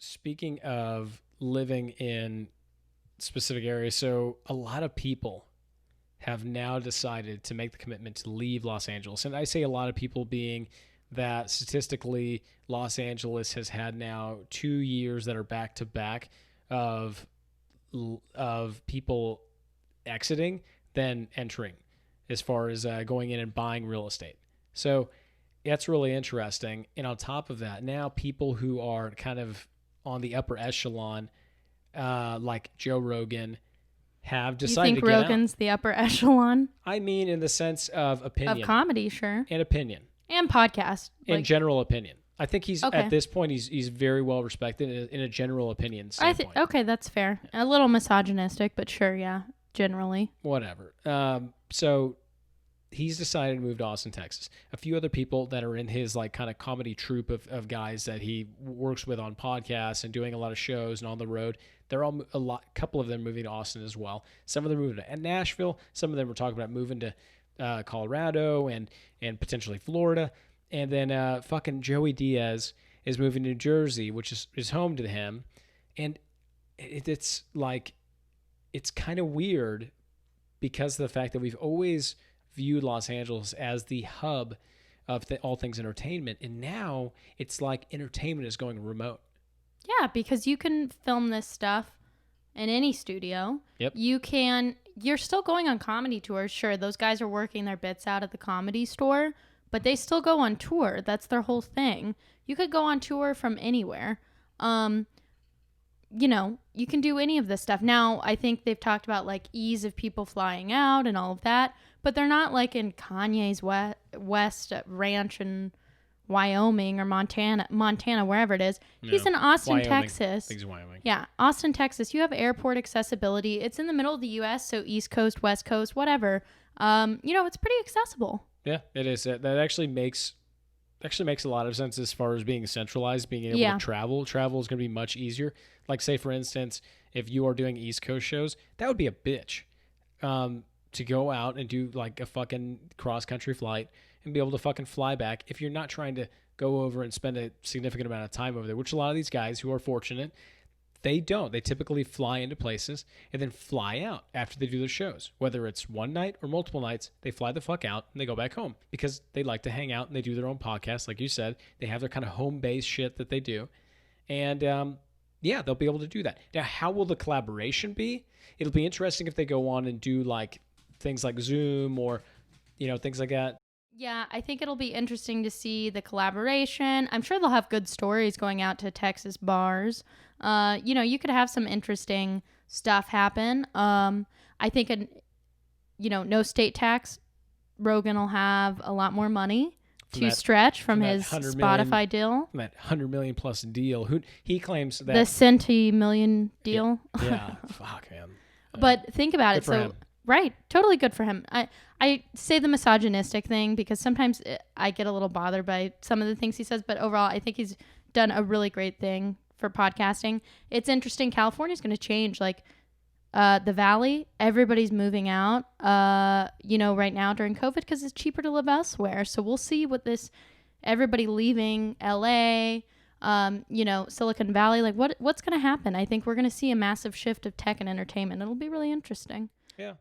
speaking of living in specific areas, so a lot of people have now decided to make the commitment to leave Los Angeles. And I say a lot of people being that statistically Los Angeles has had now 2 years that are back to back of people exiting then entering as far as going in and buying real estate. So that's really interesting. And on top of that, now people who are kind of on the upper echelon, like Joe Rogan, have decided to get out. You think Rogan's the upper echelon? I mean, in the sense of opinion. Of comedy, sure. And opinion. And podcast. And general opinion. I think he's, at this point, he's very well respected in a general opinion standpoint. Okay, that's fair. A little misogynistic, but sure, yeah, generally. Whatever. So he's decided to move to Austin, Texas. A few other people that are in his like kind of comedy troupe of guys that he works with on podcasts and doing a lot of shows and on the road, they're all a couple of them moving to Austin as well. Some of them moving to Nashville. Some of them were talking about moving to Colorado and potentially Florida. And then fucking Joey Diaz is moving to New Jersey, which is home to him. And it's like, it's kind of weird because of the fact that we've always viewed Los Angeles as the hub of all things entertainment. And now it's like entertainment is going remote. Yeah, because you can film this stuff in any studio. Yep. You're still going on comedy tours. Sure, those guys are working their bits out at the Comedy Store, but they still go on tour. That's their whole thing. You could go on tour from anywhere. You can do any of this stuff. Now, I think they've talked about like ease of people flying out and all of that, but they're not like in Kanye's West Ranch in Wyoming or Montana, wherever it is. He's in Austin, Wyoming. Texas. He's in Wyoming. Yeah, Austin, Texas. You have airport accessibility. It's in the middle of the U.S., so East Coast, West Coast, whatever. It's pretty accessible. Yeah, it is. That actually makes a lot of sense as far as being centralized, being able to travel. Travel is going to be much easier. Like, say, for instance, if you are doing East Coast shows, that would be a bitch to go out and do, like, a fucking cross-country flight and be able to fucking fly back if you're not trying to go over and spend a significant amount of time over there, which a lot of these guys who are fortunate, they don't. They typically fly into places and then fly out after they do their shows. Whether it's one night or multiple nights, they fly the fuck out and they go back home because they like to hang out and they do their own podcast. Like you said, they have their kind of home-based shit that they do. And, they'll be able to do that. Now, how will the collaboration be? It'll be interesting if they go on and do like things like Zoom or, things like that. Yeah, I think it'll be interesting to see the collaboration. I'm sure they'll have good stories going out to Texas bars. You could have some interesting stuff happen. I think, no state tax, Rogan will have a lot more money to stretch from his Spotify deal. That $100 million plus deal. He claims that the $100 deal. Yeah, fuck, man. But think about it. For him. Right, totally good for him. I say the misogynistic thing because sometimes I get a little bothered by some of the things he says, but overall, I think he's done a really great thing for podcasting. It's interesting. California's going to change. Like the Valley, everybody's moving out, right now during COVID because it's cheaper to live elsewhere. So we'll see what everybody leaving LA, Silicon Valley, like what's going to happen. I think we're going to see a massive shift of tech and entertainment. It'll be really interesting. Yeah.